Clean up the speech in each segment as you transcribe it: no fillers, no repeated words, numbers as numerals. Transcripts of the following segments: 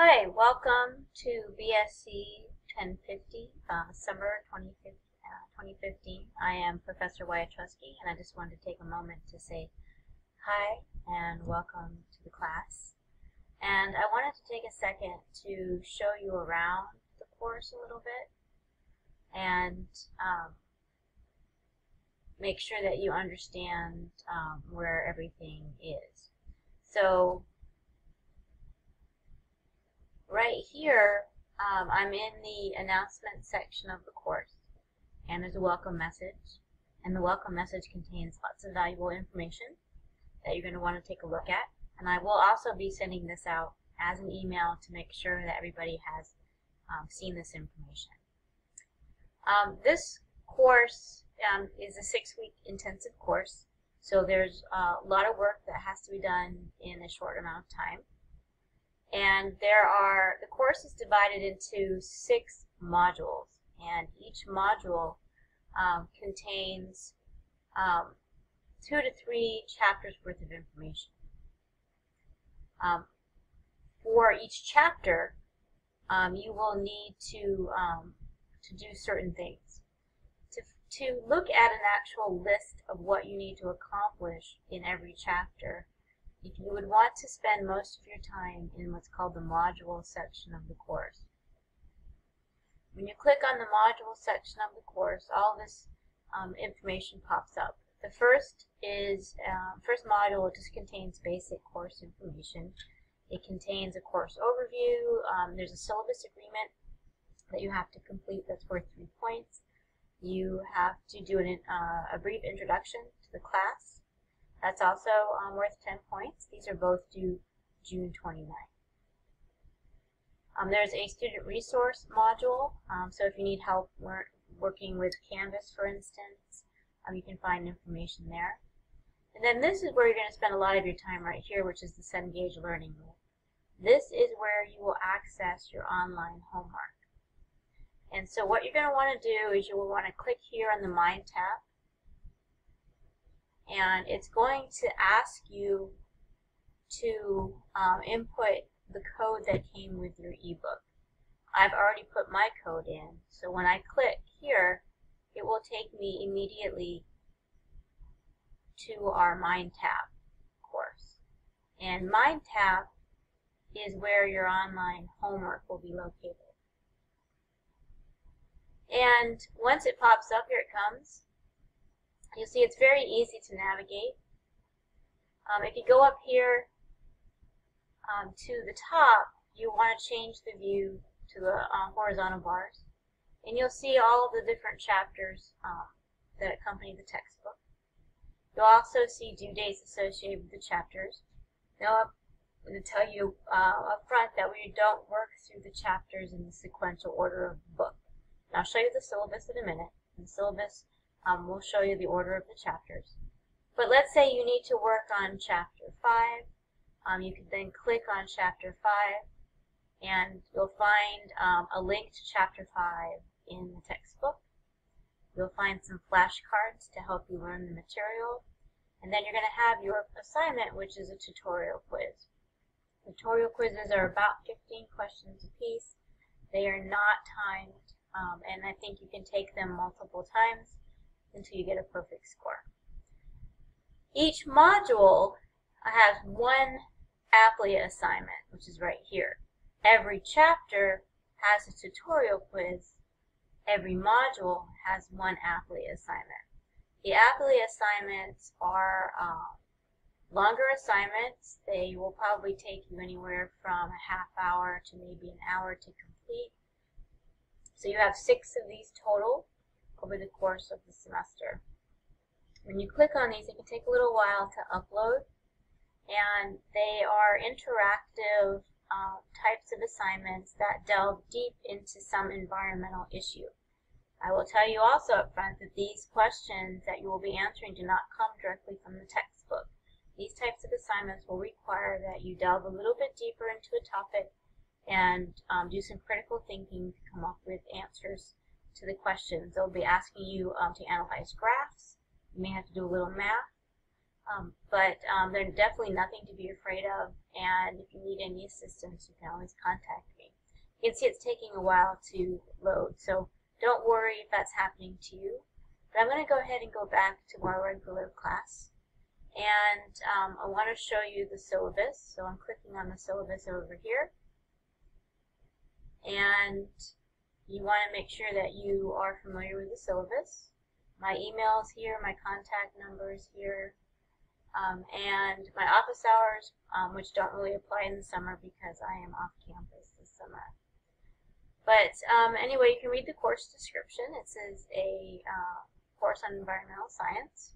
Hi, welcome to BSc 1050, summer 2015. I am Professor Wyatrusky, and I just wanted to take a moment to say hi and welcome to the class. And I wanted to take a second to show you around the course a little bit and make sure that you understand where everything is. So right here, I'm in the announcement section of the course, and there's a welcome message, and the welcome message contains lots of valuable information that you're going to want to take a look at, and I will also be sending this out as an email to make sure that everybody has seen this information. This course is a 6-week intensive course, so there's a lot of work that has to be done in a short amount of time. And the course is divided into 6 modules, and each module contains 2 to 3 chapters worth of information. For each chapter, you will need to do certain things. To look at an actual list of what you need to accomplish in every chapter, if you would want to spend most of your time in what's called the module section of the course. When you click on the module section of the course, all this information pops up. The first module just contains basic course information. It contains a course overview. There's a syllabus agreement that you have to complete that's worth 3 points. You have to do a brief introduction to the class. That's also worth 10 points. These are both due June 29th. There's a student resource module, so if you need help working with Canvas, for instance, you can find information there. And then this is where you're going to spend a lot of your time right here, which is the Cengage Learning Loop. This is where you will access your online homework. And so what you're going to want to do is you will want to click here on the Mind tab, and it's going to ask you to input the code that came with your ebook. I've already put my code in, so when I click here, it will take me immediately to our Mind tab course. And Mind tab is where your online homework will be located. And once it pops up, here it comes. You'll see it's very easy to navigate. If you go up here to the top, you want to change the view to the horizontal bars, and you'll see all of the different chapters that accompany the textbook. You'll also see due dates associated with the chapters. Now, I'm going to tell you up front that we don't work through the chapters in the sequential order of the book. And I'll show you the syllabus in a minute. The syllabus will show you the order of the chapters. But let's say you need to work on chapter 5. You can then click on chapter 5, and you'll find a link to chapter 5 in the textbook. You'll find some flashcards to help you learn the material. And then you're going to have your assignment, which is a tutorial quiz. Tutorial quizzes are about 15 questions apiece. They are not timed, and I think you can take them multiple times until you get a perfect score. Each module has one Applia assignment, which is right here. Every chapter has a tutorial quiz. Every module has one Applia assignment. The Applia assignments are longer assignments. They will probably take you anywhere from a half hour to maybe an hour to complete. So you have 6 of these total over the course of the semester. When you click on these, it can take a little while to upload, and they are interactive types of assignments that delve deep into some environmental issue. I will tell you also up front that these questions that you will be answering do not come directly from the textbook. These types of assignments will require that you delve a little bit deeper into a topic and do some critical thinking to come up with answers to the questions. They'll be asking you to analyze graphs. You may have to do a little math. But they're definitely nothing to be afraid of, and if you need any assistance, you can always contact me. You can see it's taking a while to load, so don't worry if that's happening to you. But I'm going to go ahead and go back to our regular class, and I want to show you the syllabus. So I'm clicking on the syllabus over here, and you want to make sure that you are familiar with the syllabus. My email is here, my contact number is here, and my office hours, which don't really apply in the summer because I am off campus this summer. But anyway, you can read the course description. It says a course on environmental science.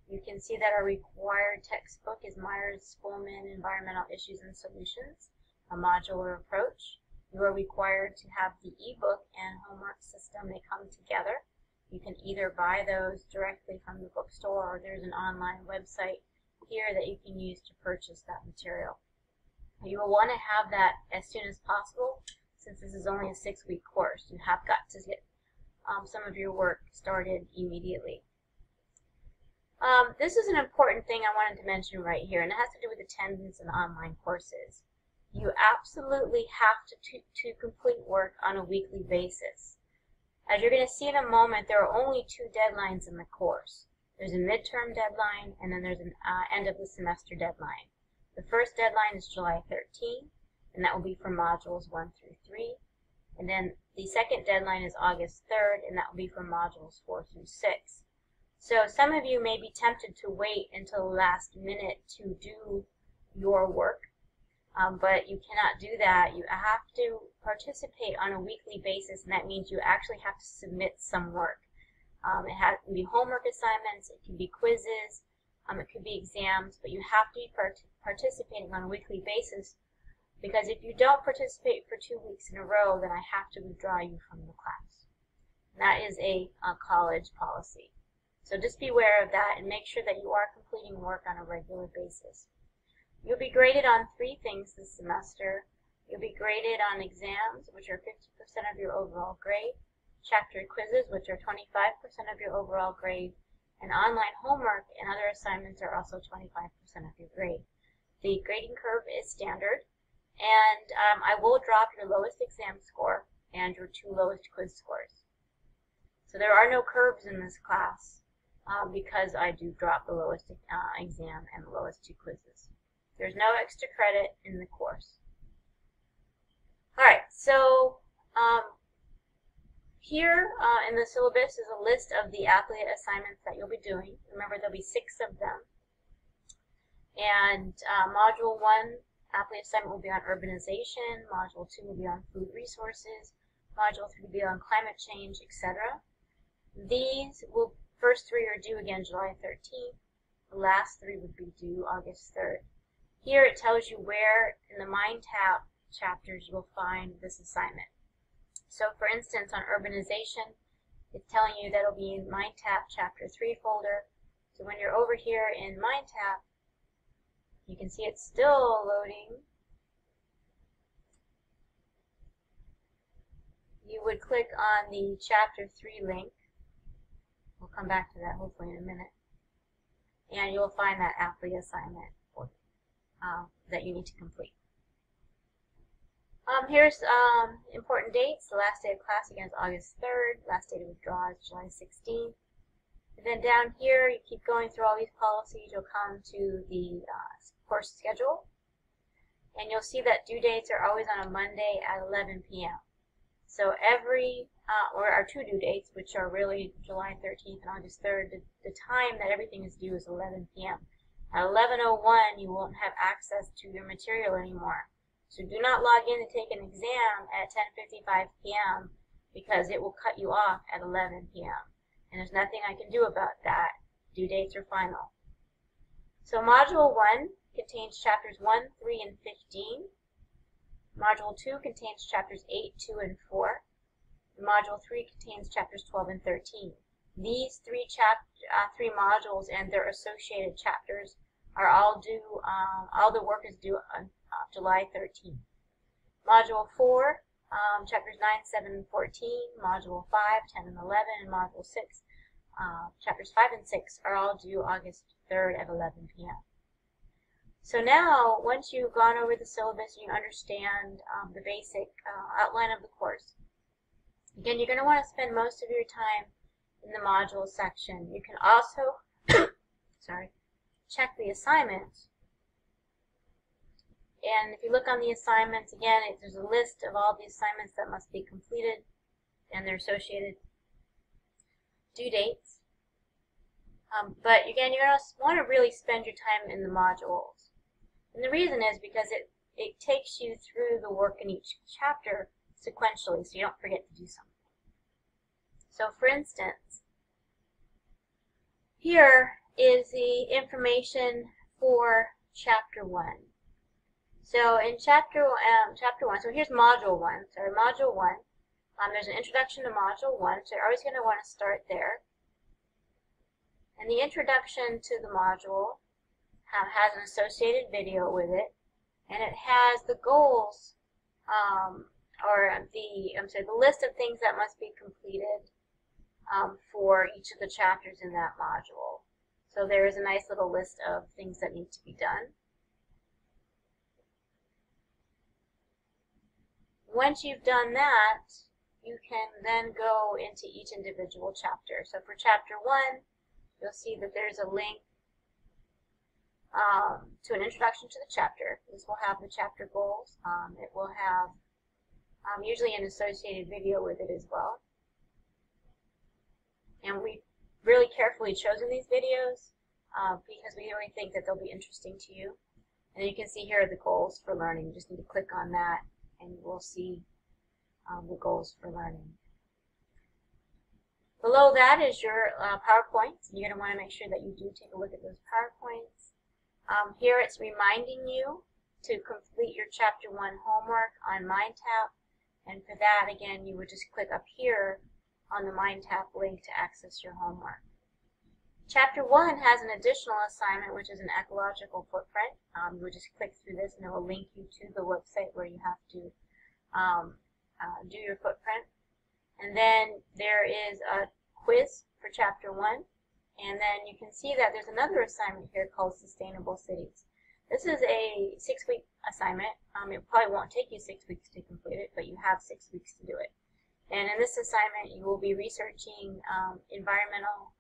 You can see that our required textbook is Myers-Spullman Environmental Issues and Solutions, a modular approach. You are required to have the ebook and homework system. They come together. You can either buy those directly from the bookstore, or there's an online website here that you can use to purchase that material. You will want to have that as soon as possible, since this is only a 6-week course. You have got to get some of your work started immediately. This is an important thing I wanted to mention right here, and it has to do with attendance in online courses. You absolutely have to complete work on a weekly basis. As you're going to see in a moment, there are only 2 deadlines in the course. There's a midterm deadline, and then there's an end of the semester deadline. The first deadline is July 13th, and that will be for modules 1 through 3. And then the second deadline is August 3rd, and that will be for modules 4 through 6. So some of you may be tempted to wait until the last minute to do your work, but you cannot do that. You have to participate on a weekly basis, and that means you actually have to submit some work. It can be homework assignments, it can be quizzes, it could be exams, but you have to be participating on a weekly basis, because if you don't participate for 2 weeks in a row, then I have to withdraw you from the class. And that is a college policy. So just be aware of that and make sure that you are completing work on a regular basis. You'll be graded on 3 things this semester. You'll be graded on exams, which are 50% of your overall grade, chapter quizzes, which are 25% of your overall grade, and online homework and other assignments are also 25% of your grade. The grading curve is standard, and I will drop your lowest exam score and your 2 lowest quiz scores. So there are no curves in this class because I do drop the lowest exam and the lowest 2 quizzes. There's no extra credit in the course. Alright, so here in the syllabus is a list of the affiliate assignments that you'll be doing. Remember, there'll be 6 of them. And Module 1 affiliate assignment will be on urbanization, Module 2 will be on food resources, Module 3 will be on climate change, etc. These first 3 are due again July 13th. The last 3 would be due August 3rd. Here it tells you where in the MindTap chapters you will find this assignment. So for instance, on urbanization, it's telling you that it'll be in MindTap chapter 3 folder. So when you're over here in MindTap, you can see it's still loading. You would click on the chapter 3 link. We'll come back to that hopefully in a minute. And you'll find that affiliate assignment that you need to complete. Here's important dates. The last day of class again is August 3rd. Last day to withdraw is July 16th. And then down here, you keep going through all these policies. You'll come to the course schedule. And you'll see that due dates are always on a Monday at 11 p.m. So or our 2 due dates, which are really July 13th and August 3rd, the time that everything is due is 11 p.m. At 11:01, you won't have access to your material anymore. So do not log in to take an exam at 10:55 p.m. because it will cut you off at 11 p.m. And there's nothing I can do about that. Due dates are final. So Module 1 contains chapters 1, 3, and 15. Module 2 contains chapters 8, 2, and 4. Module 3 contains chapters 12 and 13. These 3 modules and their associated chapters are all due, all the work is due on July 13th. Module 4, chapters 9, 7, and 14, Module 5, 10, and 11, and Module 6 chapters 5 and 6 are all due August 3rd at 11 p.m. So now, once you've gone over the syllabus and you understand the basic outline of the course, again, you're going to want to spend most of your time in the module section. You can also check the assignments. And if you look on the assignments, again, there's a list of all the assignments that must be completed and their associated due dates. But again, you're going to want to really spend your time in the modules. And the reason is because it takes you through the work in each chapter sequentially, so you don't forget to do something. So for instance, here is the information for Chapter 1. So in Chapter 1, so here's Module 1. Sorry, Module 1. There's an introduction to Module 1, so you're always going to want to start there. And the introduction to the module has an associated video with it, and it has the goals, the list of things that must be completed for each of the chapters in that module. So there is a nice little list of things that need to be done. Once you've done that, you can then go into each individual chapter. So for Chapter 1, you'll see that there's a link to an introduction to the chapter. This will have the chapter goals. It will have usually an associated video with it as well. And we've really carefully chosen these videos because we really think that they'll be interesting to you. And you can see here are the goals for learning. You just need to click on that and you will see the goals for learning. Below that is your PowerPoints. You're going to want to make sure that you do take a look at those PowerPoints. Here it's reminding you to complete your Chapter 1 homework on MindTap. And for that, again, you would just click up here on the MindTap link to access your homework. Chapter 1 has an additional assignment, which is an ecological footprint. You would just click through this and it will link you to the website where you have to do your footprint. And then there is a quiz for Chapter 1. And then you can see that there's another assignment here called Sustainable Cities. This is a 6-week assignment. It probably won't take you 6 weeks to complete it, but you have 6 weeks to do it. And in this assignment, you will be researching environmental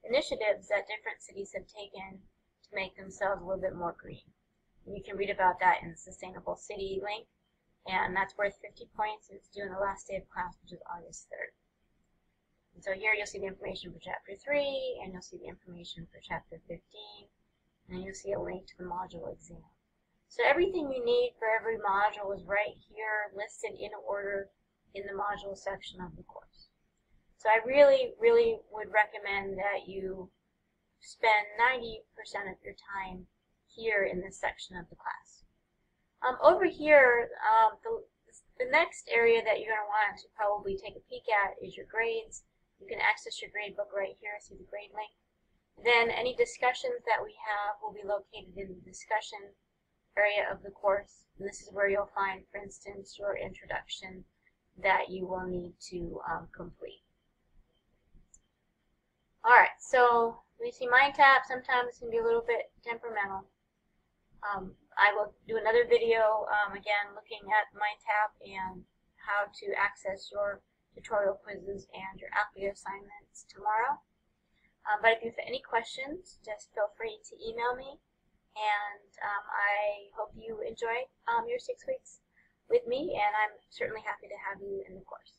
initiatives that different cities have taken to make themselves a little bit more green. And you can read about that in the Sustainable City link, and that's worth 50 points, and it's due on the last day of class, which is August 3rd. And so here you'll see the information for Chapter 3, and you'll see the information for Chapter 15, and then you'll see a link to the module exam. So everything you need for every module is right here, listed in order in the module section of the course. So I really, really would recommend that you spend 90% of your time here in this section of the class. Over here, the next area that you're going to want to probably take a peek at is your grades. You can access your grade book right here through the grade link. Then any discussions that we have will be located in the discussion area of the course. And this is where you'll find, for instance, your introduction that you will need to complete. Alright, so we see MindTap. Sometimes it can be a little bit temperamental. I will do another video, again, looking at MindTap and how to access your tutorial quizzes and your Applia assignments tomorrow. But if you have any questions, just feel free to email me. And I hope you enjoy your 6 weeks with me, and I'm certainly happy to have you in the course.